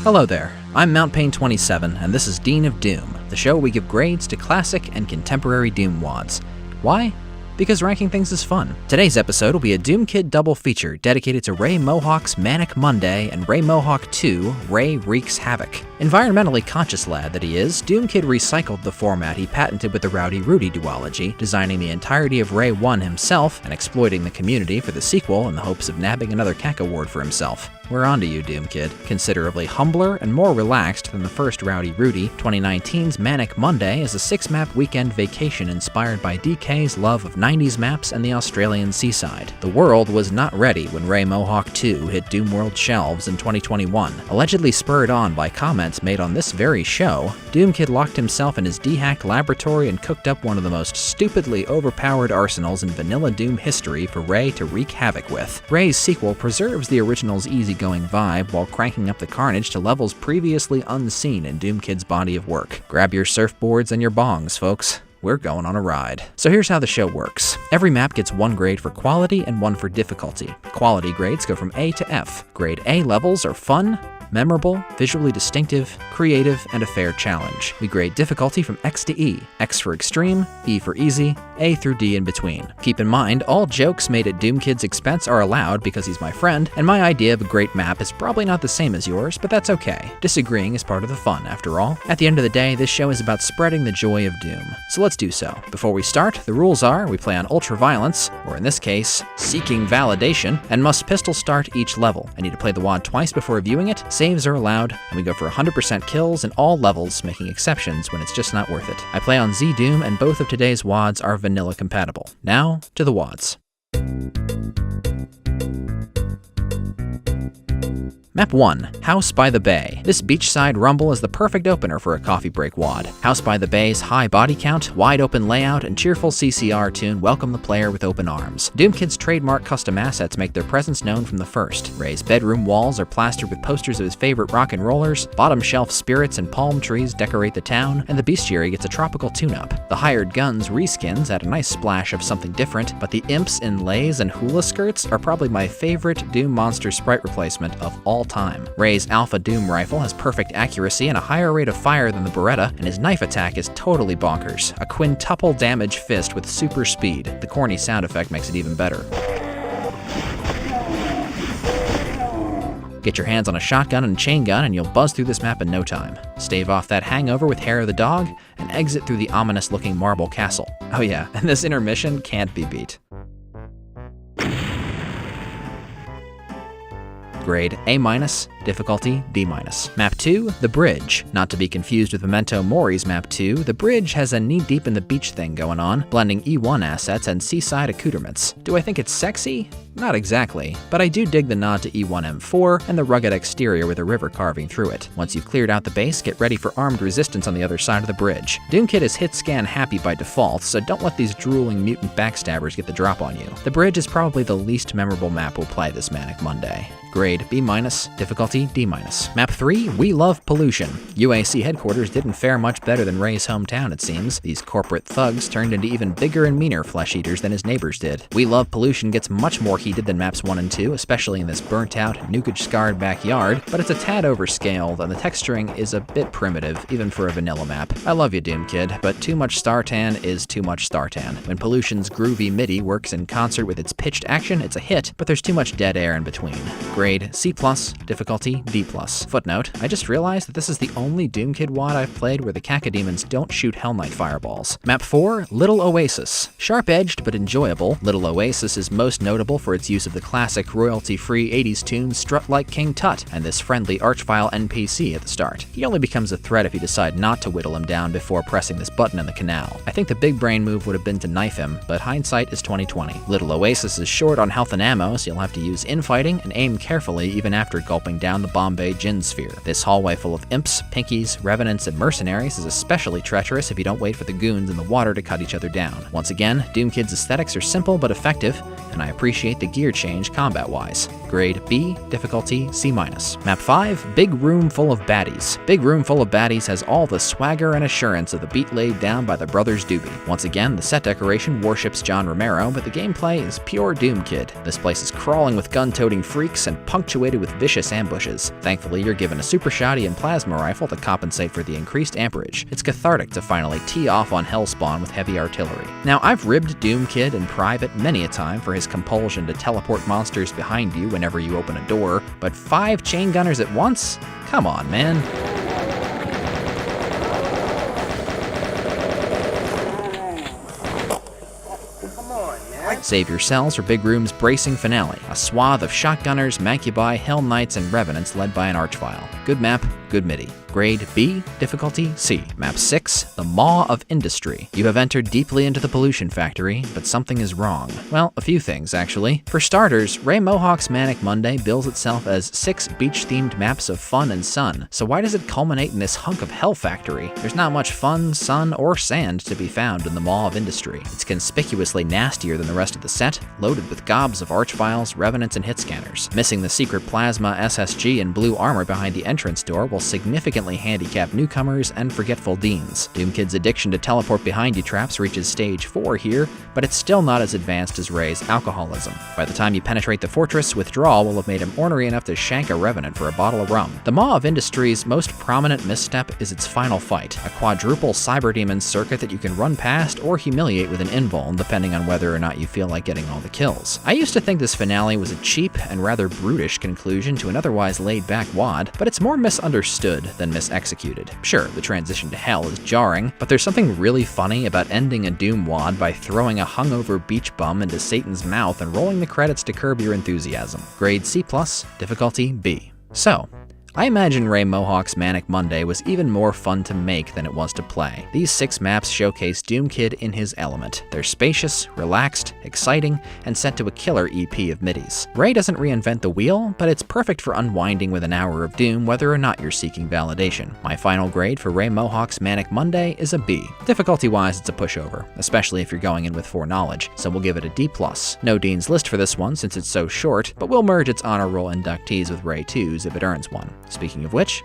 Hello there, I'm MountPain27, and this is Dean of Doom, the show we give grades to classic and contemporary Doom wads. Why? Because ranking things is fun. Today's episode will be a Doomkid double feature dedicated to Ray Mohawk's Manic Monday and Ray Mohawk 2, Ray Wreaks Havoc. Environmentally conscious lad that he is, Doomkid recycled the format he patented with the Rowdy Rudy duology, designing the entirety of Ray 1 himself and exploiting the community for the sequel in the hopes of nabbing another Cacoward for himself. We're onto you, Doomkid. Considerably humbler and more relaxed than the first Rowdy Rudy, 2019's Manic Monday is a 6-map weekend vacation inspired by DK's love of 90s maps and the Australian seaside. The world was not ready when Ray Mohawk 2 hit Doomworld shelves in 2021. Allegedly spurred on by comments made on this very show, Doomkid locked himself in his DehackED laboratory and cooked up one of the most stupidly overpowered arsenals in vanilla Doom history for Ray to wreak havoc with. Ray's sequel preserves the original's easygoing vibe while cranking up the carnage to levels previously unseen in Doomkid's body of work. Grab your surfboards and your bongs, folks. We're going on a ride. So here's how the show works. Every map gets 1 grade for quality and 1 for difficulty. Quality grades go from A to F. Grade A levels are fun, memorable, visually distinctive, creative, and a fair challenge. We grade difficulty from X to E, X for extreme, E for easy, A through D in between. Keep in mind, all jokes made at Doomkid's expense are allowed because he's my friend, and my idea of a great map is probably not the same as yours, but that's okay. Disagreeing is part of the fun, after all. At the end of the day, this show is about spreading the joy of Doom. So let's do so. Before we start, the rules are we play on ultra-violence, or in this case, seeking validation, and must pistol start each level. I need to play the wad twice before viewing it. Saves are allowed, and we go for 100% kills in all levels, making exceptions when it's just not worth it. I play on Z-Doom, and both of today's wads are vanilla compatible. Now, to the wads. Map 1, House by the Bay. This beachside rumble is the perfect opener for a coffee break wad. House by the Bay's high body count, wide open layout, and cheerful CCR tune welcome the player with open arms. Doomkid's trademark custom assets make their presence known from the first. Ray's bedroom walls are plastered with posters of his favorite rock and rollers, bottom shelf spirits and palm trees decorate the town, and the bestiary gets a tropical tune-up. The hired guns reskins add a nice splash of something different, but the imps in leis and hula skirts are probably my favorite Doom monster sprite replacement of all time. Ray's Alpha Doom rifle has perfect accuracy and a higher rate of fire than the Beretta, and his knife attack is totally bonkers. A quintuple damage fist with super speed. The corny sound effect makes it even better. Get your hands on a shotgun and chain gun and you'll buzz through this map in no time. Stave off that hangover with Hair of the Dog, and exit through the ominous-looking marble castle. Oh yeah, and this intermission can't be beat. Grade A-, difficulty D-. Map 2, The Bridge. Not to be confused with Memento Mori's Map 2, The Bridge has a knee-deep in the beach thing going on, blending E1 assets and seaside accoutrements. Do I think it's sexy? Not exactly, but I do dig the nod to E1M4 and the rugged exterior with a river carving through it. Once you've cleared out the base, get ready for armed resistance on the other side of the bridge. Doomkid is hit scan happy by default, so don't let these drooling mutant backstabbers get the drop on you. The Bridge is probably the least memorable map we'll play this Manic Monday. Grade B-, difficulty D-. Map 3, We Love Pollution. UAC headquarters didn't fare much better than Ray's hometown, it seems. These corporate thugs turned into even bigger and meaner flesh eaters than his neighbors did. We Love Pollution gets much more heated than maps 1 and 2, especially in this burnt-out, nukage-scarred backyard, but it's a tad overscaled, and the texturing is a bit primitive, even for a vanilla map. I love you, Doomkid, but too much Startan is too much Startan. When Pollution's groovy MIDI works in concert with its pitched action, it's a hit, but there's too much dead air in between. Grade C+, difficulty D+. Footnote, I just realized that this is the only Doomkid wad I've played where the Cacodemons don't shoot Hell Knight fireballs. Map 4, Little Oasis. Sharp-edged but enjoyable, Little Oasis is most notable for its use of the classic royalty-free 80s tune Strut Like King Tut and this friendly Archvile NPC at the start. He only becomes a threat if you decide not to whittle him down before pressing this button in the canal. I think the big brain move would have been to knife him, but hindsight is 2020. Little Oasis is short on health and ammo, so you'll have to use infighting and aim carefully even after gulping down the Bombay Gin Sphere. This hallway full of imps, pinkies, revenants, and mercenaries is especially treacherous if you don't wait for the goons in the water to cut each other down. Once again, Doomkid's aesthetics are simple but effective, and I appreciate expect a gear change combat-wise. Grade B, difficulty C-. Map 5, Big Room Full of Baddies. Big Room Full of Baddies has all the swagger and assurance of the beat laid down by the brothers Doobie. Once again, the set decoration worships John Romero, but the gameplay is pure Doomkid. This place is crawling with gun-toting freaks and punctuated with vicious ambushes. Thankfully, you're given a super shoddy and plasma rifle to compensate for the increased amperage. It's cathartic to finally tee off on Hellspawn with heavy artillery. Now, I've ribbed Doomkid in private many a time for his compulsion to teleport monsters behind you whenever you open a door, but 5 chain gunners at once? Come on, man. Save your cells for Big Room's bracing finale, a swath of shotgunners, Macubi, Hell Knights, and Revenants led by an Archvile. Good map, good MIDI. Grade B, difficulty C. Map 6, the Maw of Industry. You have entered deeply into the pollution factory, but something is wrong. Well, a few things, actually. For starters, Ray Mohawk's Manic Monday bills itself as 6 beach-themed maps of fun and sun, so why does it culminate in this hunk of hell factory? There's not much fun, sun, or sand to be found in the Maw of Industry. It's conspicuously nastier than the rest of the set, loaded with gobs of Archviles, Revenants, and hit scanners. Missing the secret plasma SSG and blue armor behind the entrance door will significantly handicap newcomers and forgetful deans. Doomkid's addiction to teleport behind you traps reaches stage 4 here, but it's still not as advanced as Ray's alcoholism. By the time you penetrate the fortress, withdrawal will have made him ornery enough to shank a Revenant for a bottle of rum. The Maw of Industry's most prominent misstep is its final fight, a quadruple Cyberdemon circuit that you can run past or humiliate with an invuln, depending on whether or not you feel like getting all the kills. I used to think this finale was a cheap and rather brutish conclusion to an otherwise laid-back WoD, but it's more misunderstood than misexecuted. Sure, the transition to hell is jarring, but there's something really funny about ending a Doom WoD by throwing a hungover beach bum into Satan's mouth and rolling the credits to curb your enthusiasm. Grade C+, difficulty B. So, I imagine Ray Mohawk's Manic Monday was even more fun to make than it was to play. These 6 maps showcase Doomkid in his element. They're spacious, relaxed, exciting, and set to a killer EP of midis. Ray doesn't reinvent the wheel, but it's perfect for unwinding with an hour of Doom whether or not you're seeking validation. My final grade for Ray Mohawk's Manic Monday is a B. Difficulty-wise, it's a pushover, especially if you're going in with foreknowledge, so we'll give it a D+. No Dean's List for this one since it's so short, but we'll merge its honor roll inductees with Ray 2's if it earns one. Speaking of which,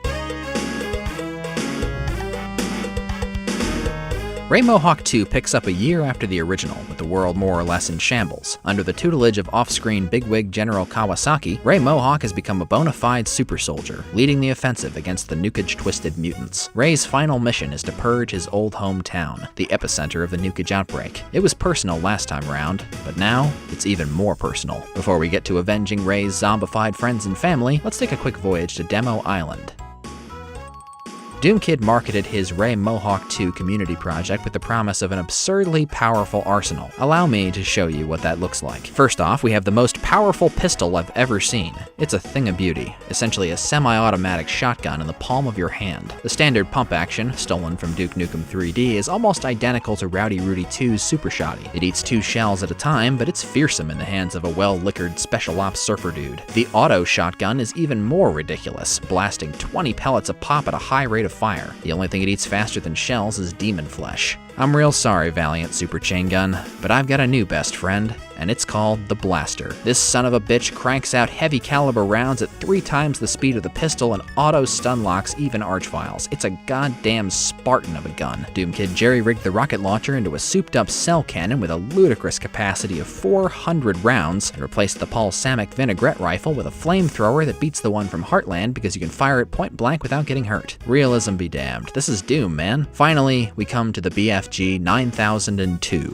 Ray Mohawk 2 picks up a year after the original, with the world more or less in shambles. Under the tutelage of off-screen bigwig General Kawasaki, Ray Mohawk has become a bona fide super soldier, leading the offensive against the nukage-twisted mutants. Ray's final mission is to purge his old hometown, the epicenter of the nukage outbreak. It was personal last time around, but now it's even more personal. Before we get to avenging Ray's zombified friends and family, let's take a quick voyage to Demo Island. Doomkid marketed his Ray Mohawk 2 community project with the promise of an absurdly powerful arsenal. Allow me to show you what that looks like. First off, we have the most powerful pistol I've ever seen. It's a thing of beauty, essentially a semi-automatic shotgun in the palm of your hand. The standard pump action, stolen from Duke Nukem 3D, is almost identical to Rowdy Rudy 2's Super Shoddy. It eats 2 shells at a time, but it's fearsome in the hands of a well-liquored special ops surfer dude. The auto shotgun is even more ridiculous, blasting 20 pellets a pop at a high rate of fire. The only thing it eats faster than shells is demon flesh. I'm real sorry, Valiant Super Chain Gun, but I've got a new best friend, and it's called the Blaster. This son of a bitch cranks out heavy caliber rounds at 3 times the speed of the pistol and auto-stun locks even Archviles. It's a goddamn Spartan of a gun. Doomkid jerry-rigged the rocket launcher into a souped-up cell cannon with a ludicrous capacity of 400 rounds, and replaced the balsamic vinaigrette rifle with a flamethrower that beats the one from Heartland because you can fire it point blank without getting hurt. Realism be damned. This is Doom, man. Finally, we come to the BFG 9002.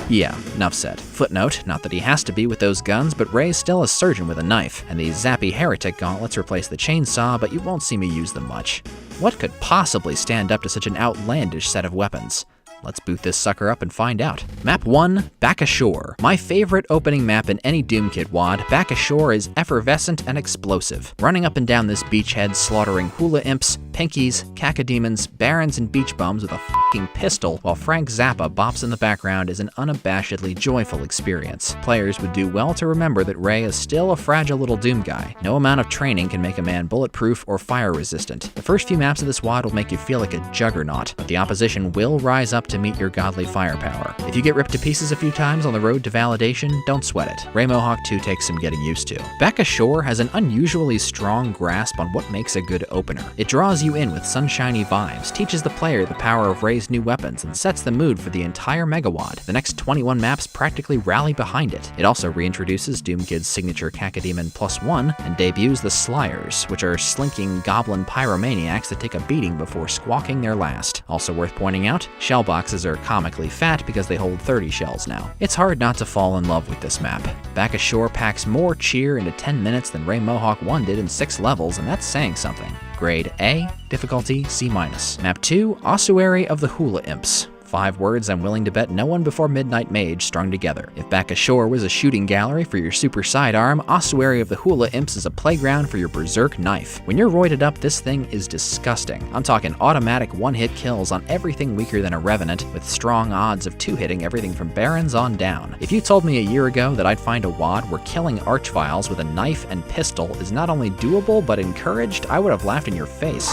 Yeah, enough said. Footnote, not that he has to be with those guns, but Ray's still a surgeon with a knife, and these zappy heretic gauntlets replace the chainsaw, but you won't see me use them much. What could possibly stand up to such an outlandish set of weapons? Let's boot this sucker up and find out. Map 1, Back Ashore. My favorite opening map in any Doomkid WoD, Back Ashore is effervescent and explosive. Running up and down this beachhead, slaughtering hula imps, Pinkies, Cacodemons, Barons, and Beach Bums with a f***ing pistol while Frank Zappa bops in the background is an unabashedly joyful experience. Players would do well to remember that Ray is still a fragile little Doom guy. No amount of training can make a man bulletproof or fire resistant. The first few maps of this WOD will make you feel like a juggernaut, but the opposition will rise up to meet your godly firepower. If you get ripped to pieces a few times on the road to validation, don't sweat it. Ray Mohawk 2 takes some getting used to. Back Ashore has an unusually strong grasp on what makes a good opener. It draws you in with sunshiny vibes, teaches the player the power of Ray's new weapons, and sets the mood for the entire Megawad. The next 21 maps practically rally behind it. It also reintroduces Doomkid's signature Cacodemon +1 and debuts the Slyers, which are slinking goblin pyromaniacs that take a beating before squawking their last. Also worth pointing out, shell boxes are comically fat because they hold 30 shells now. It's hard not to fall in love with this map. Back Ashore packs more cheer into 10 minutes than Ray Mohawk 1 did in 6 levels, and that's saying something. Grade A, difficulty C-. Map 2, Ossuary of the Hula Imps. 5 words I'm willing to bet no one before Midnight Mage strung together. If Back Ashore was a shooting gallery for your super sidearm, Ossuary of the Hula Imps is a playground for your berserk knife. When you're roided up, this thing is disgusting. I'm talking automatic one-hit kills on everything weaker than a Revenant, with strong odds of 2-hitting everything from Barons on down. If you told me a year ago that I'd find a WOD where killing Archviles with a knife and pistol is not only doable but encouraged, I would have laughed in your face.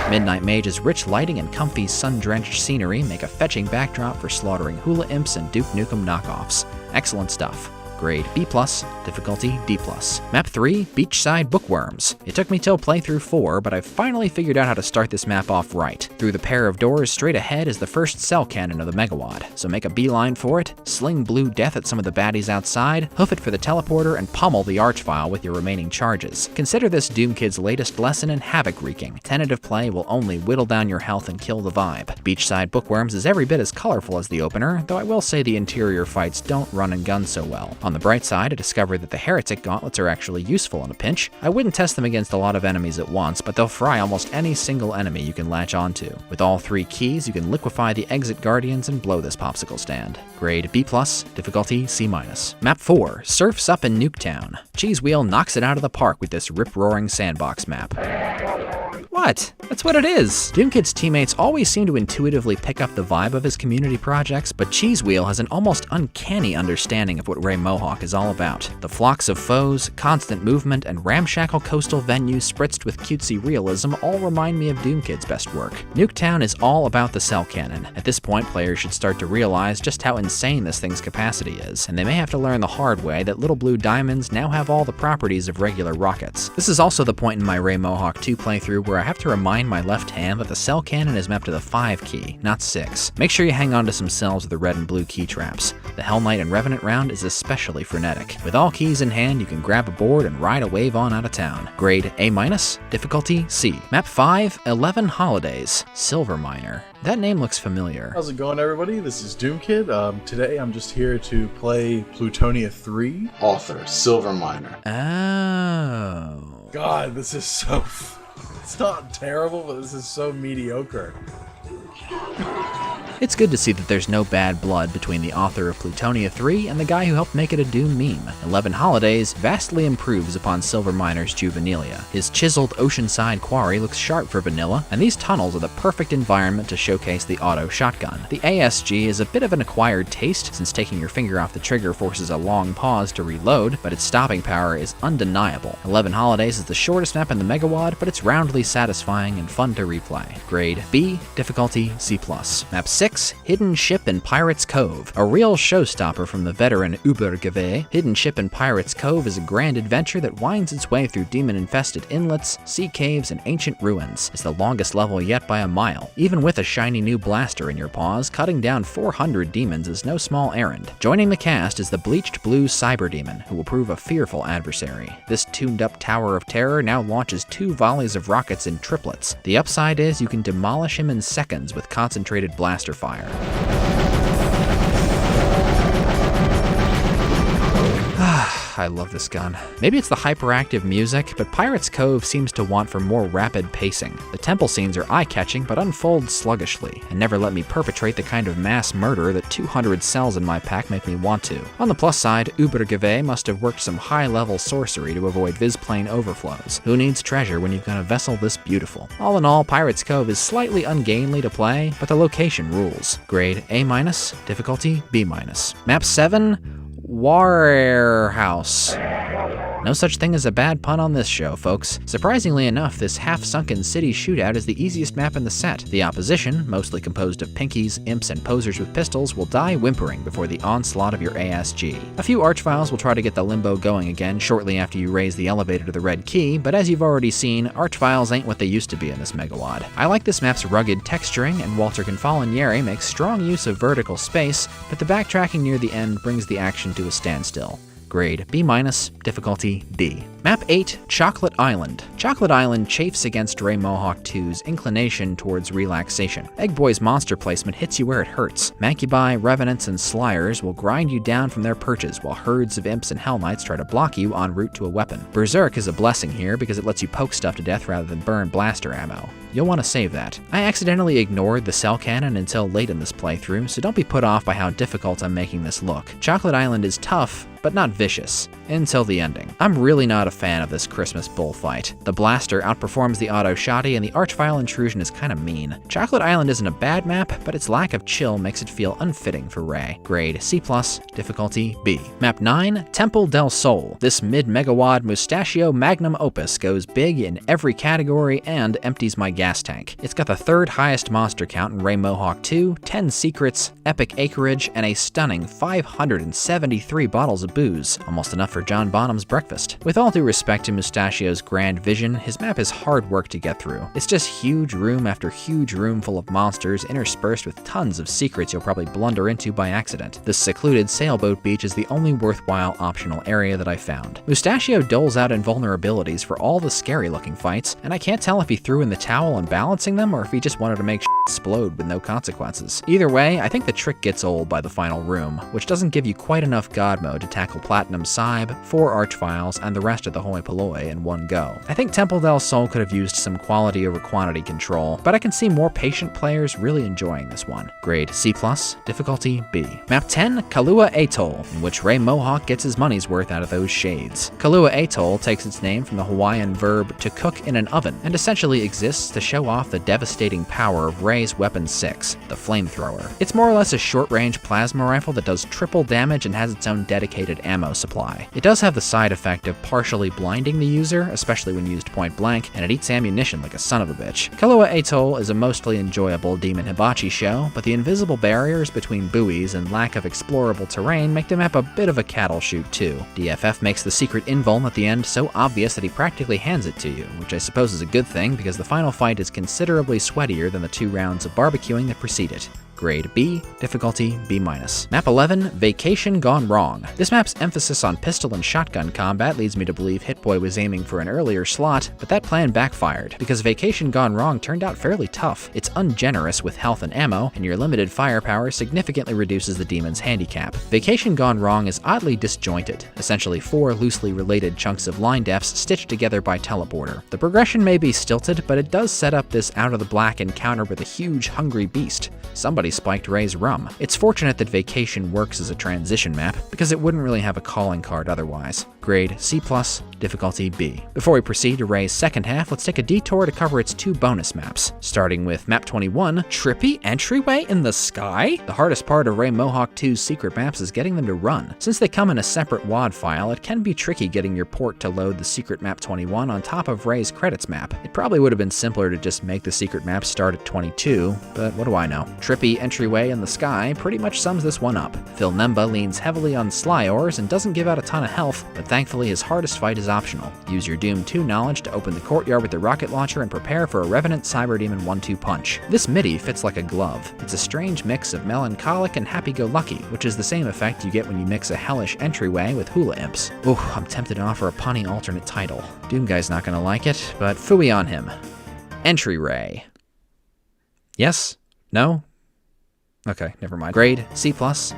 Midnight Mage's rich lighting and comfy sun-drenched scenery make a fetching backdrop for slaughtering Hula Imps and Duke Nukem knockoffs. Excellent stuff. Grade B+, difficulty D+. Map 3, Beachside Bookworms. It took me till playthrough 4, but I finally figured out how to start this map off right. Through the pair of doors straight ahead is the first cell cannon of the Megawad, so make a beeline for it, sling blue death at some of the baddies outside, hoof it for the teleporter, and pummel the Archvile with your remaining charges. Consider this Doomkid's latest lesson in havoc wreaking. Tentative play will only whittle down your health and kill the vibe. Beachside Bookworms is every bit as colorful as the opener, though I will say the interior fights don't run and gun so well. On the bright side, I discovered that the Heretic Gauntlets are actually useful in a pinch. I wouldn't test them against a lot of enemies at once, but they'll fry almost any single enemy you can latch onto. With all 3 keys, you can liquefy the Exit Guardians and blow this popsicle stand. Grade B+, difficulty C-. Map 4, Surfs Up in Nuketown. Cheese Wheel knocks it out of the park with this rip-roaring sandbox map. What? That's what it is! Doomkid's teammates always seem to intuitively pick up the vibe of his community projects, but Cheese Wheel has an almost uncanny understanding of what Ray Mohawk is all about. The flocks of foes, constant movement, and ramshackle coastal venues spritzed with cutesy realism all remind me of Doomkid's best work. Nuketown is all about the cell cannon. At this point, players should start to realize just how insane this thing's capacity is, and they may have to learn the hard way that little blue diamonds now have all the properties of regular rockets. This is also the point in my Ray Mohawk 2 playthrough where I have to remind my left hand that the cell cannon is mapped to the 5 key, not 6. Make sure you hang on to some cells with the red and blue key traps. The Hell Knight and Revenant round is especially frenetic. With all keys in hand, you can grab a board and ride a wave on out of town. Grade A-, difficulty C. Map 5, 11 Holidays, Silver Miner. That name looks familiar. How's it going, everybody? This is Doomkid. Today I'm just here to play Plutonia 3. Author, Silver Miner. Oh. God, this is so... It's not terrible, but this is so mediocre. It's good to see that there's no bad blood between the author of Plutonia 3 and the guy who helped make it a Doom meme. 11 Holidays vastly improves upon Silver Miner's juvenilia. His chiseled oceanside quarry looks sharp for vanilla, and these tunnels are the perfect environment to showcase the auto shotgun. The ASG is a bit of an acquired taste, since taking your finger off the trigger forces a long pause to reload, but its stopping power is undeniable. 11 Holidays is the shortest map in the Megawad, but it's roundly satisfying and fun to replay. Grade B, difficulty C+. Map 6, Hidden Ship in Pirates Cove. A real showstopper from the veteran Ubergeweih, Hidden Ship in Pirates Cove is a grand adventure that winds its way through demon-infested inlets, sea caves, and ancient ruins. It's the longest level yet by a mile. Even with a shiny new blaster in your paws, cutting down 400 demons is no small errand. Joining the cast is the bleached blue Cyber Demon, who will prove a fearful adversary. This tuned-up Tower of Terror now launches 2 volleys of rockets in triplets. The upside is you can demolish him in seconds with concentrated blaster fire. I love this gun. Maybe it's the hyperactive music, but Pirate's Cove seems to want for more rapid pacing. The temple scenes are eye-catching, but unfold sluggishly, and never let me perpetrate the kind of mass murder that 200 cells in my pack make me want to. On the plus side, Ubergave must have worked some high-level sorcery to avoid visplane overflows. Who needs treasure when you've got a vessel this beautiful? All in all, Pirate's Cove is slightly ungainly to play, but the location rules. Grade A-, difficulty B-. Map 7, Warehouse. No such thing as a bad pun on this show, folks. Surprisingly enough, this half-sunken city shootout is the easiest map in the set. The opposition, mostly composed of pinkies, imps, and posers with pistols, will die whimpering before the onslaught of your ASG. A few Archviles will try to get the limbo going again shortly after you raise the elevator to the red key, but as you've already seen, Archviles ain't what they used to be in this megawad. I like this map's rugged texturing, and Walter Confalonieri makes strong use of vertical space, but the backtracking near the end brings the action to a standstill. Grade B-, difficulty D. Map 8, Chocolate Island. Chocolate Island chafes against Ray Mohawk 2's inclination towards relaxation. Egg Boy's monster placement hits you where it hurts. Mancubi, Revenants, and Slyers will grind you down from their perches while herds of imps and Hell Knights try to block you en route to a weapon. Berserk is a blessing here because it lets you poke stuff to death rather than burn blaster ammo. You'll want to save that. I accidentally ignored the cell cannon until late in this playthrough, so don't be put off by how difficult I'm making this look. Chocolate Island is tough, but not vicious, until the ending. I'm really not a fan of this Christmas bullfight. The blaster outperforms the auto shotty, and the Archvile intrusion is kinda mean. Chocolate Island isn't a bad map, but its lack of chill makes it feel unfitting for Ray. Grade C+, difficulty B. Map 9, Temple del Sol. This mid-megawad mustachio magnum opus goes big in every category and empties my gas tank. It's got the third highest monster count in Ray Mohawk 2, 10 secrets, epic acreage, and a stunning 573 bottles of booze, almost enough for John Bonham's breakfast. With all due respect to Mustachio's grand vision, his map is hard work to get through. It's just huge room after huge room full of monsters interspersed with tons of secrets you'll probably blunder into by accident. This secluded sailboat beach is the only worthwhile optional area that I found. Mustachio doles out invulnerabilities for all the scary looking fights, and I can't tell if he threw in the towel on balancing them or if he just wanted to make explode with no consequences. Either way, I think the trick gets old by the final room, which doesn't give you quite enough god mode to tackle Platinum Sybe, 4 Archviles, and the rest of the hoi polloi in one go. I think Temple del Sol could have used some quality over quantity control, but I can see more patient players really enjoying this one. Grade C+, difficulty B. Map 10, Kailua Atoll, in which Ray Mohawk gets his money's worth out of those shades. Kailua Atoll takes its name from the Hawaiian verb to cook in an oven, and essentially exists to show off the devastating power of Ray's Weapon 6, the flamethrower. It's more or less a short-range plasma rifle that does triple damage and has its own dedicated ammo supply. It does have the side effect of partially blinding the user, especially when used point blank, and it eats ammunition like a son of a bitch. Kailua Atoll is a mostly enjoyable Demon Hibachi show, but the invisible barriers between buoys and lack of explorable terrain make the map a bit of a cattle chute too. DFF makes the secret invuln at the end so obvious that he practically hands it to you, which I suppose is a good thing because the final fight is considerably sweatier than the 2 rounds of barbecuing that precede it. Grade B, difficulty B-. Map 11, Vacation Gone Wrong. This map's emphasis on pistol and shotgun combat leads me to believe Hit-Boy was aiming for an earlier slot, but that plan backfired, because Vacation Gone Wrong turned out fairly tough. It's ungenerous with health and ammo, and your limited firepower significantly reduces the demon's handicap. Vacation Gone Wrong is oddly disjointed, essentially 4 loosely related chunks of line depths stitched together by teleporter. The progression may be stilted, but it does set up this out-of-the-black encounter with a huge, hungry beast. Somebody spiked Ray's rum. It's fortunate that Vacation works as a transition map, because it wouldn't really have a calling card otherwise. Grade C+, difficulty B. Before we proceed to Ray's second half, let's take a detour to cover its 2 bonus maps. Starting with Map 21, Trippy Entryway in the Sky? The hardest part of Ray Mohawk 2's secret maps is getting them to run. Since they come in a separate WAD file, it can be tricky getting your port to load the secret map 21 on top of Ray's credits map. It probably would have been simpler to just make the secret map start at 22, but what do I know? Trippy Entryway in the Sky pretty much sums this one up. Phil Nemba leans heavily on Slyors and doesn't give out a ton of health, but thankfully his hardest fight is optional. Use your Doom 2 knowledge to open the courtyard with the rocket launcher and prepare for a Revenant Cyberdemon 1-2 punch. This MIDI fits like a glove. It's a strange mix of melancholic and happy-go-lucky, which is the same effect you get when you mix a hellish entryway with hula imps. Ooh, I'm tempted to offer a punny alternate title. Doom Guy's not gonna like it, but phooey on him. Entry Ray. Yes? No? Okay, never mind. Grade, C+,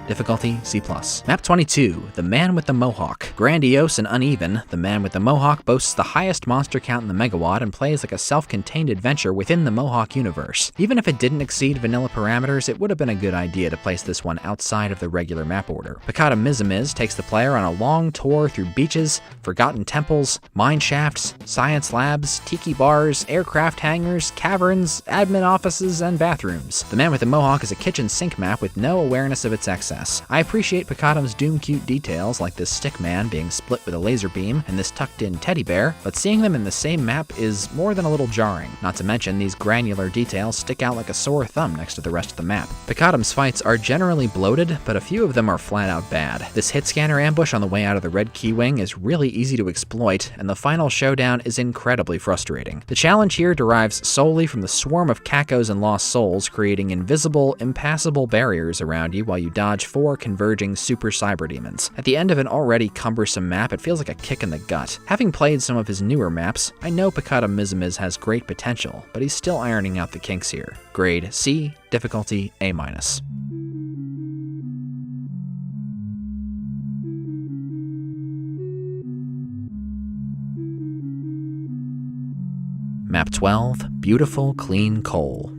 difficulty, C+. Map 22, The Man with the Mohawk. Grandiose and uneven, The Man with the Mohawk boasts the highest monster count in the Megawad and plays like a self-contained adventure within the Mohawk universe. Even if it didn't exceed vanilla parameters, it would have been a good idea to place this one outside of the regular map order. Picata Mizamiz takes the player on a long tour through beaches, forgotten temples, mine shafts, science labs, tiki bars, aircraft hangars, caverns, admin offices, and bathrooms. The Man with the Mohawk is a kitchen sink map with no awareness of its excess. I appreciate Picato's Doom-cute details like this stick man being split with a laser beam and this tucked-in teddy bear, but seeing them in the same map is more than a little jarring. Not to mention, these granular details stick out like a sore thumb next to the rest of the map. Picato's fights are generally bloated, but a few of them are flat out bad. This hit scanner ambush on the way out of the red key wing is really easy to exploit, and the final showdown is incredibly frustrating. The challenge here derives solely from the swarm of cacos and lost souls creating invisible, impassable barriers around you while you dodge 4 converging super cyber demons. At the end of an already cumbersome map, it feels like a kick in the gut. Having played some of his newer maps, I know Picata Mizamiz has great potential, but he's still ironing out the kinks here. Grade C, difficulty A-. Map 12, Beautiful Clean Coal.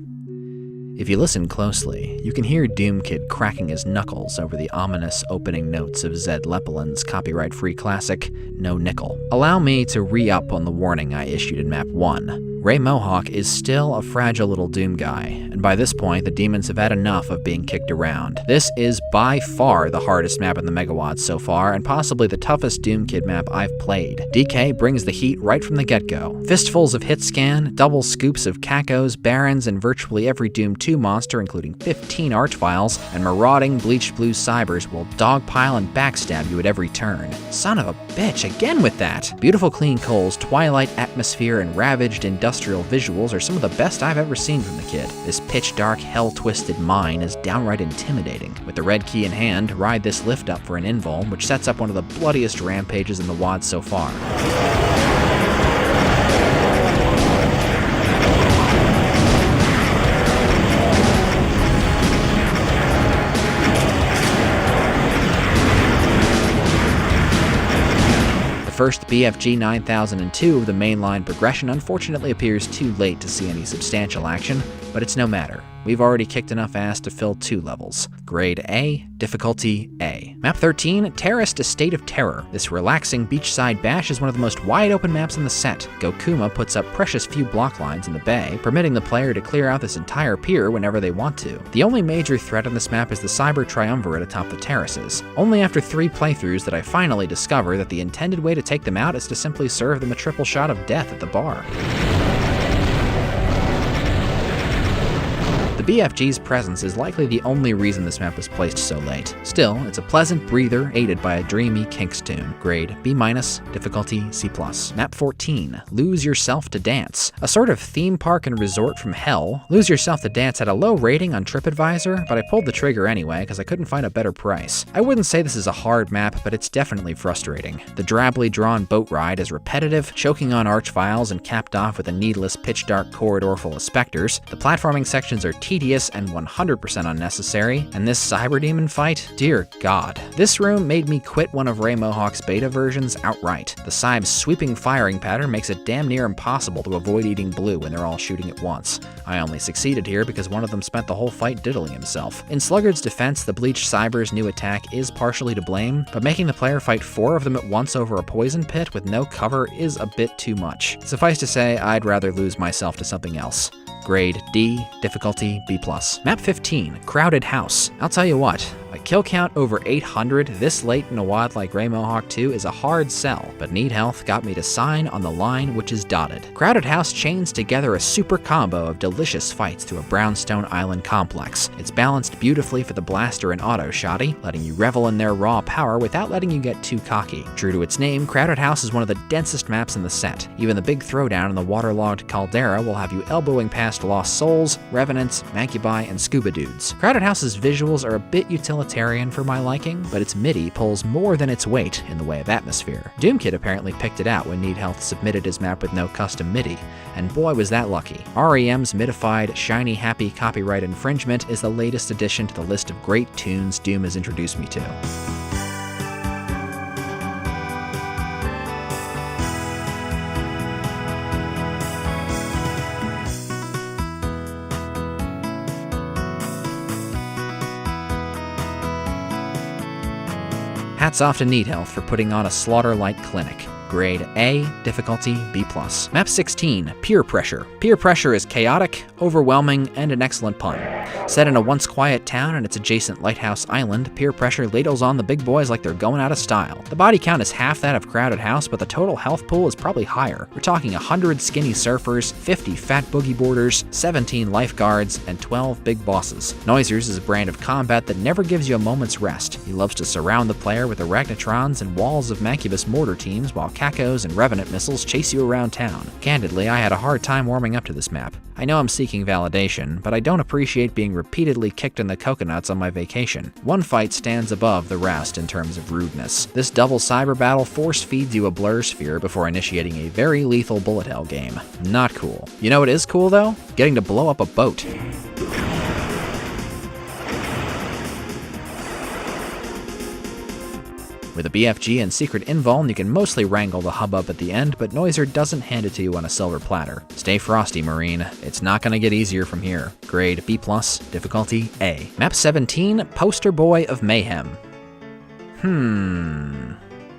If you listen closely, you can hear Doomkid cracking his knuckles over the ominous opening notes of Zed Leppelin's copyright-free classic, No Nickel. Allow me to re-up on the warning I issued in Map 1. Ray Mohawk is still a fragile little Doom guy, and by this point, the demons have had enough of being kicked around. This is by far the hardest map in the Megawads so far, and possibly the toughest Doomkid map I've played. DK brings the heat right from the get-go. Fistfuls of hit scan, double scoops of cacos, barons, and virtually every Doom 2 monster, including 15 archviles, and marauding bleached blue cybers will dogpile and backstab you at every turn. Son of a bitch, again with that! Beautiful Clean Coal's twilight atmosphere and ravaged industrial visuals are some of the best I've ever seen from the kid. This pitch-dark, hell-twisted mine is downright intimidating. With the red key in hand, ride this lift up for an invul, which sets up one of the bloodiest rampages in the WOD so far. First BFG 9002 of the mainline progression unfortunately appears too late to see any substantial action, but it's no matter. We've already kicked enough ass to fill 2 levels. Grade A, difficulty A. Map 13, Terrorist Estate of Terror. This relaxing beachside bash is one of the most wide-open maps in the set. Gokuma puts up precious few block lines in the bay, permitting the player to clear out this entire pier whenever they want to. The only major threat on this map is the cyber triumvirate atop the terraces. Only after 3 playthroughs did I finally discover that the intended way to take them out is to simply serve them a triple shot of death at the bar. The BFG's presence is likely the only reason this map was placed so late. Still, it's a pleasant breather aided by a dreamy Kinks tune. Grade B-, difficulty C+. Map 14, Lose Yourself to Dance. A sort of theme park and resort from hell, Lose Yourself to Dance had a low rating on TripAdvisor, but I pulled the trigger anyway because I couldn't find a better price. I wouldn't say this is a hard map, but it's definitely frustrating. The drably drawn boat ride is repetitive, choking on archviles and capped off with a needless pitch-dark corridor full of specters. The platforming sections are tedious and 100% unnecessary, and this cyber demon fight, dear god. This room made me quit one of Ray Mohawk's beta versions outright. The Cyb's sweeping firing pattern makes it damn near impossible to avoid eating blue when they're all shooting at once. I only succeeded here because one of them spent the whole fight diddling himself. In Sluggard's defense, the bleached cyber's new attack is partially to blame, but making the player fight 4 of them at once over a poison pit with no cover is a bit too much. Suffice to say, I'd rather lose myself to something else. Grade D, difficulty B+. Map 15, Crowded House. I'll tell you what, a kill count over 800 this late in a WOD like Ray Mohawk 2 is a hard sell, but Need Health got me to sign on the line which is dotted. Crowded House chains together a super combo of delicious fights through a brownstone island complex. It's balanced beautifully for the blaster and auto shotty, letting you revel in their raw power without letting you get too cocky. True to its name, Crowded House is one of the densest maps in the set. Even the big throwdown in the waterlogged caldera will have you elbowing past lost souls, revenants, mancubi, and scuba dudes. Crowded House's visuals are a bit utilitarian utilitarian for my liking, but its MIDI pulls more than its weight in the way of atmosphere. Doomkid apparently picked it out when Need Health submitted his map with no custom MIDI, and boy was that lucky. REM's midified, shiny happy copyright infringement is the latest addition to the list of great tunes Doom has introduced me to. Hats off to Need Health for putting on a slaughter-like clinic. Grade A, difficulty B+. Map 16, Peer Pressure. Peer Pressure is chaotic, overwhelming, and an excellent pun. Set in a once quiet town and its adjacent lighthouse island, Peer Pressure ladles on the big boys like they're going out of style. The body count is half that of Crowded House, but the total health pool is probably higher. We're talking 100 skinny surfers, 50 fat boogie boarders, 17 lifeguards, and 12 big bosses. Noisers is a brand of combat that never gives you a moment's rest. He loves to surround the player with arachnotrons and walls of Mancubus mortar teams while Cacos and Revenant missiles chase you around town. Candidly, I had a hard time warming up to this map. I know I'm seeking validation, but I don't appreciate being repeatedly kicked in the coconuts on my vacation. One fight stands above the rest in terms of rudeness. This double cyber battle force feeds you a blur sphere before initiating a very lethal bullet hell game. Not cool. You know what is cool though? Getting to blow up a boat. With a BFG and secret invuln, you can mostly wrangle the hubbub at the end, but Noiser doesn't hand it to you on a silver platter. Stay frosty, Marine. It's not gonna get easier from here. Grade B+, difficulty A. Map 17, Poster Boy of Mayhem.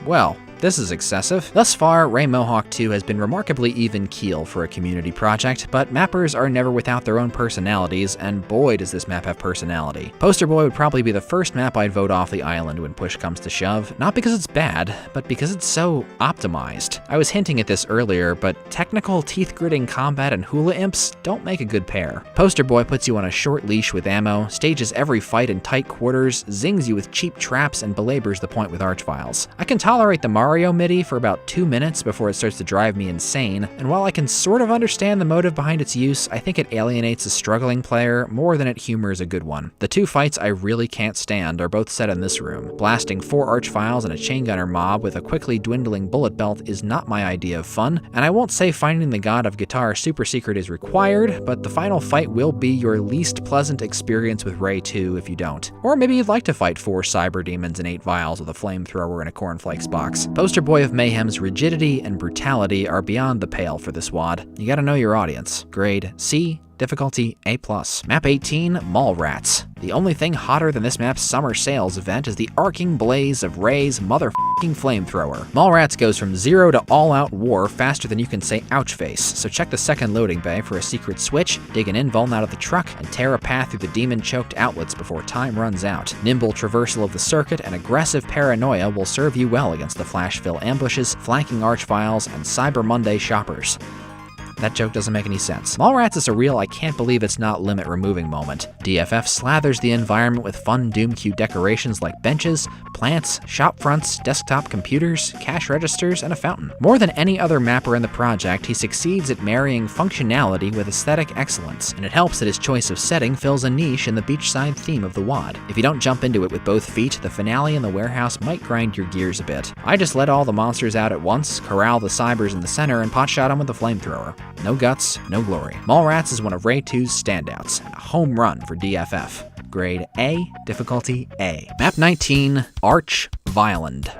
Well, this is excessive. Thus far, Ray Mohawk 2 has been remarkably even keel for a community project, but mappers are never without their own personalities, and boy does this map have personality. Poster Boy would probably be the first map I'd vote off the island when push comes to shove, not because it's bad, but because it's so optimized. I was hinting at this earlier, but technical teeth-gritting combat and hula imps don't make a good pair. Poster Boy puts you on a short leash with ammo, stages every fight in tight quarters, zings you with cheap traps, and belabors the point with archviles. I can tolerate the Mario MIDI for about 2 minutes before it starts to drive me insane, and while I can sort of understand the motive behind its use, I think it alienates a struggling player more than it humors a good one. The two fights I really can't stand are both set in this room. Blasting 4 archviles and a chain gunner mob with a quickly dwindling bullet belt is not my idea of fun, and I won't say finding the god of guitar super secret is required, but the final fight will be your least pleasant experience with Ray 2 if you don't. Or maybe you'd like to fight 4 cyber demons and 8 vials with a flamethrower in a cornflakes box. Poster Boy of Mayhem's rigidity and brutality are beyond the pale for this wad. You gotta know your audience. Grade C, difficulty A+. Map 18, Mallrats. The only thing hotter than this map's summer sales event is the arcing blaze of Ray's motherfucking flamethrower. Mallrats goes from 0 to all-out war faster than you can say ouch face, so check the second loading bay for a secret switch, dig an invuln out of the truck, and tear a path through the demon-choked outlets before time runs out. Nimble traversal of the circuit and aggressive paranoia will serve you well against the flash-fill ambushes, flanking archviles, and Cyber Monday shoppers. That joke doesn't make any sense. Mallrats is a real I can't believe it's not limit removing moment. DFF slathers the environment with fun Doomkid decorations like benches, plants, shop fronts, desktop computers, cash registers, and a fountain. More than any other mapper in the project, he succeeds at marrying functionality with aesthetic excellence, and it helps that his choice of setting fills a niche in the beachside theme of the WOD. If you don't jump into it with both feet, the finale in the warehouse might grind your gears a bit. I just let all the monsters out at once, corral the cybers in the center, and potshot them with a flamethrower. No guts, no glory. Mallrats is one of Ray 2's standouts, and a home run for DFF. Grade A, difficulty A. Map 19, Arch Violend.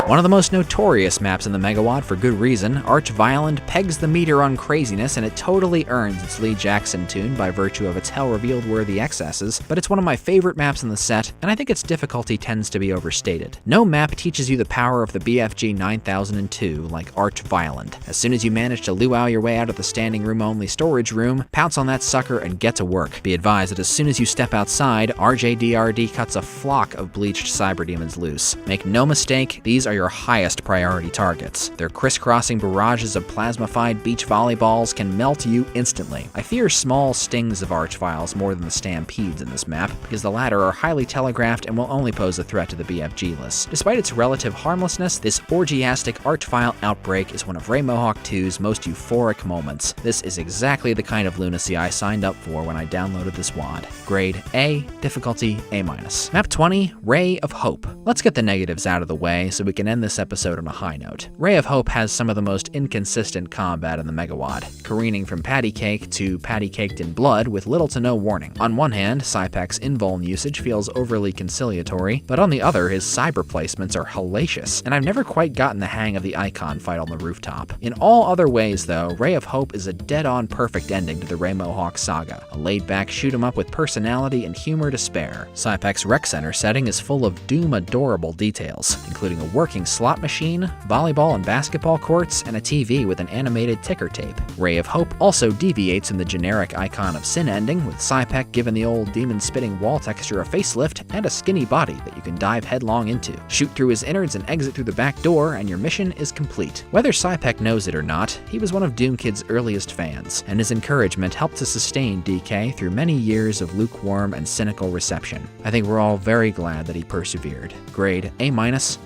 One of the most notorious maps in the Megawad for good reason, Arch Violend pegs the meter on craziness and it totally earns its Lee Jackson tune by virtue of its hell-revealed worthy excesses, but it's one of my favorite maps in the set, and I think its difficulty tends to be overstated. No map teaches you the power of the BFG 9002 like Arch Violend. As soon as you manage to luau your way out of the standing room only storage room, pounce on that sucker and get to work. Be advised that as soon as you step outside, RJDRD cuts a flock of bleached cyber demons loose. Make no mistake, these are your your highest priority targets. Their crisscrossing barrages of plasmified beach volleyballs can melt you instantly. I fear small stings of archviles more than the stampedes in this map, because the latter are highly telegraphed and will only pose a threat to the BFG list. Despite its relative harmlessness, this orgiastic archvile outbreak is one of Ray Mohawk 2's most euphoric moments. This is exactly the kind of lunacy I signed up for when I downloaded this WAD. Grade A, difficulty A-. Map 20, Ray of Hope. Let's get the negatives out of the way so we can end this episode on a high note. Ray of Hope has some of the most inconsistent combat in the Megawad, careening from patty cake to patty caked in blood with little to no warning. On one hand, Sypek's invuln usage feels overly conciliatory, but on the other, his cyber placements are hellacious, and I've never quite gotten the hang of the icon fight on the rooftop. In all other ways, though, Ray of Hope is a dead-on perfect ending to the Ray Mohawk saga, a laid-back shoot-'em-up with personality and humor to spare. Sypek's rec center setting is full of doom-adorable details, including a working slot machine, volleyball and basketball courts, and a TV with an animated ticker tape. Ray of Hope also deviates from the generic icon of sin ending, with Sypek giving the old demon-spitting wall texture a facelift and a skinny body that you can dive headlong into. Shoot through his innards and exit through the back door, and your mission is complete. Whether Sypek knows it or not, he was one of Doomkid's earliest fans, and his encouragement helped to sustain DK through many years of lukewarm and cynical reception. I think we're all very glad that he persevered. Grade A-,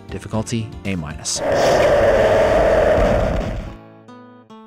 difficulty A-.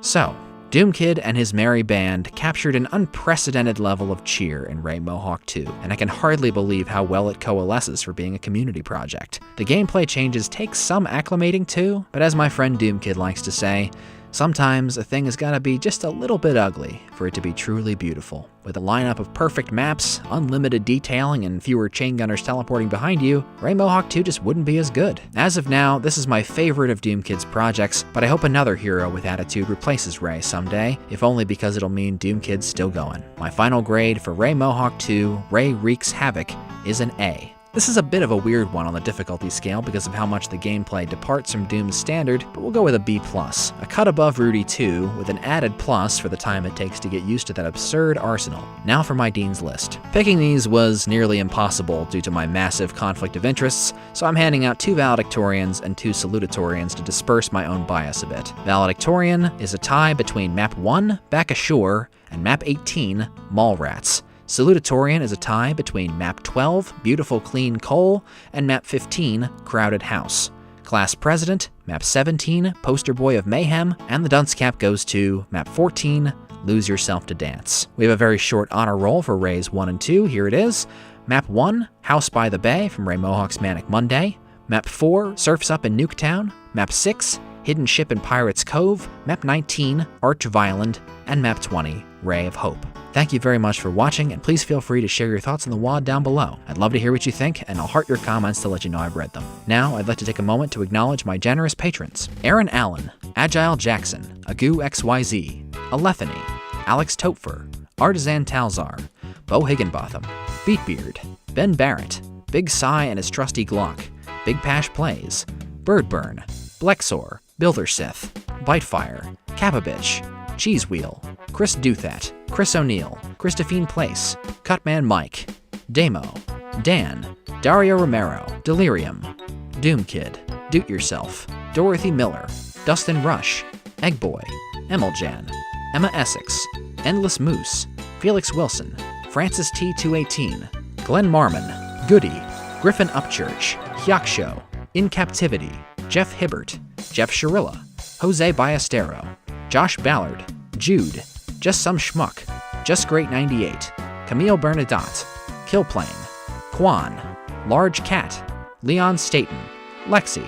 So, Doomkid and his merry band captured an unprecedented level of cheer in Ray Mohawk 2, and I can hardly believe how well it coalesces for being a community project. The gameplay changes take some acclimating to, but as my friend Doomkid likes to say, sometimes a thing has gotta be just a little bit ugly for it to be truly beautiful. With a lineup of perfect maps, unlimited detailing, and fewer chain gunners teleporting behind you, Ray Mohawk 2 just wouldn't be as good. As of now, this is my favorite of Doomkid's projects, but I hope another hero with attitude replaces Ray someday, if only because it'll mean Doomkid's still going. My final grade for Ray Mohawk 2, Ray Wreaks Havoc, is an A. This is a bit of a weird one on the difficulty scale because of how much the gameplay departs from Doom's standard, but we'll go with a B+, a cut above Rudy 2, with an added plus for the time it takes to get used to that absurd arsenal. Now for my Dean's List. Picking these was nearly impossible due to my massive conflict of interests, so I'm handing out 2 valedictorians and 2 salutatorians to disperse my own bias a bit. Valedictorian is a tie between Map 1, Back Ashore, and Map 18, Mallrats. Salutatorian is a tie between Map 12, Beautiful Clean Coal, and Map 15, Crowded House. Class President, Map 17, Poster Boy of Mayhem, and the dunce cap goes to Map 14, Lose Yourself to Dance. We have a very short honor roll for Rays 1 and 2, here it is. Map 1, House by the Bay from Ray Mohawk's Manic Monday. Map 4, Surfs Up in Nuketown. Map 6, Hidden Ship in Pirates Cove. Map 19, Arch-Violent, and Map 20, Ray of Hope. Thank you very much for watching, and please feel free to share your thoughts in the WAD down below. I'd love to hear what you think, and I'll heart your comments to let you know I've read them. Now, I'd like to take a moment to acknowledge my generous patrons: Aaron Allen, Agile Jackson, Agu XYZ, Alephany, Alex Topfer, Artisan Talzar, Bo Higginbotham, Beatbeard, Ben Barrett, Big Cy and his trusty Glock, Big Pash Plays, Birdburn, Blexor, Buildersith, Bitefire, Capabitch, Cheese Wheel, Chris Duthat, Chris O'Neill, Christophine Place, Cutman Mike, Damo, Dan, Dario Romero, Delirium, Doomkid, Doot Yourself, Dorothy Miller, Dustin Rush, Eggboy, Emeljan, Emma Essex, Endless Moose, Felix Wilson, Francis T218, Glenn Marmon, Goody, Griffin Upchurch, Hyaksho, In Captivity, Jeff Hibbert, Jeff Sharilla, Jose Ballestero, Josh Ballard, Jude, Just Some Schmuck, Just Great 98, Camille Bernadotte, Killplane, Quan, Large Cat, Leon Staten, Lexi,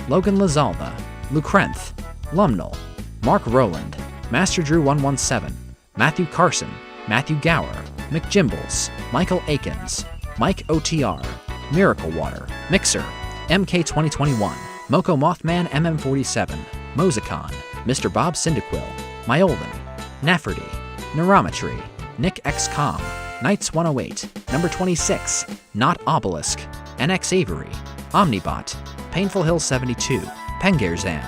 Logan Lazalda, Lucrenth, Lumnal, Mark Rowland, Master Drew 117, Matthew Carson, Matthew Gower, McJimbles, Michael Akins, Mike OTR, Miracle Water, Mixer, MK 2021, Moko Mothman MM47, Mozicon, Mr. Bob Cyndaquil, Myolden, Nafferty, Neurometry, Nick XCOM, Knights 108, Number 26, Not Obelisk, NX Avery, Omnibot, Painful Hill 72, Pengerzan,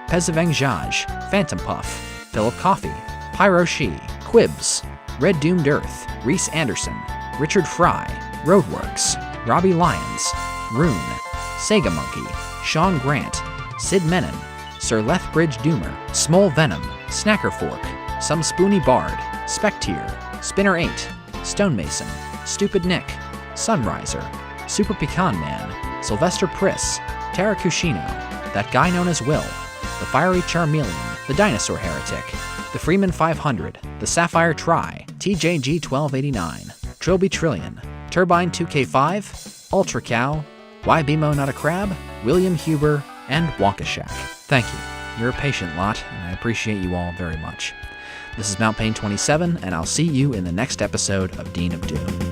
Pezaveng Jaj, Phantom Puff, Philip Coffey, Pyro She, Quibs, Red Doomed Earth, Reese Anderson, Richard Fry, Roadworks, Robbie Lyons, Rune, Sega Monkey, Sean Grant, Sid Menon, Sir Lethbridge Doomer, Smole Venom, Snacker Fork, Some Spoony Bard, Spectier, Spinner 8, Stonemason, Stupid Nick, Sunriser, Super Pecan Man, Sylvester Priss, Tara Kushino, That Guy Known as Will, The Fiery Charmeleon, The Dinosaur Heretic, The Freeman 500, The Sapphire Try, TJG 1289, Trilby Trillion, Turbine 2K5, Ultra Cow, Why Bimo Not a Crab, William Huber, and Wankashak. Thank you. You're a patient lot, and I appreciate you all very much. This is Mount Pain 27, and I'll see you in the next episode of Dean of Doom.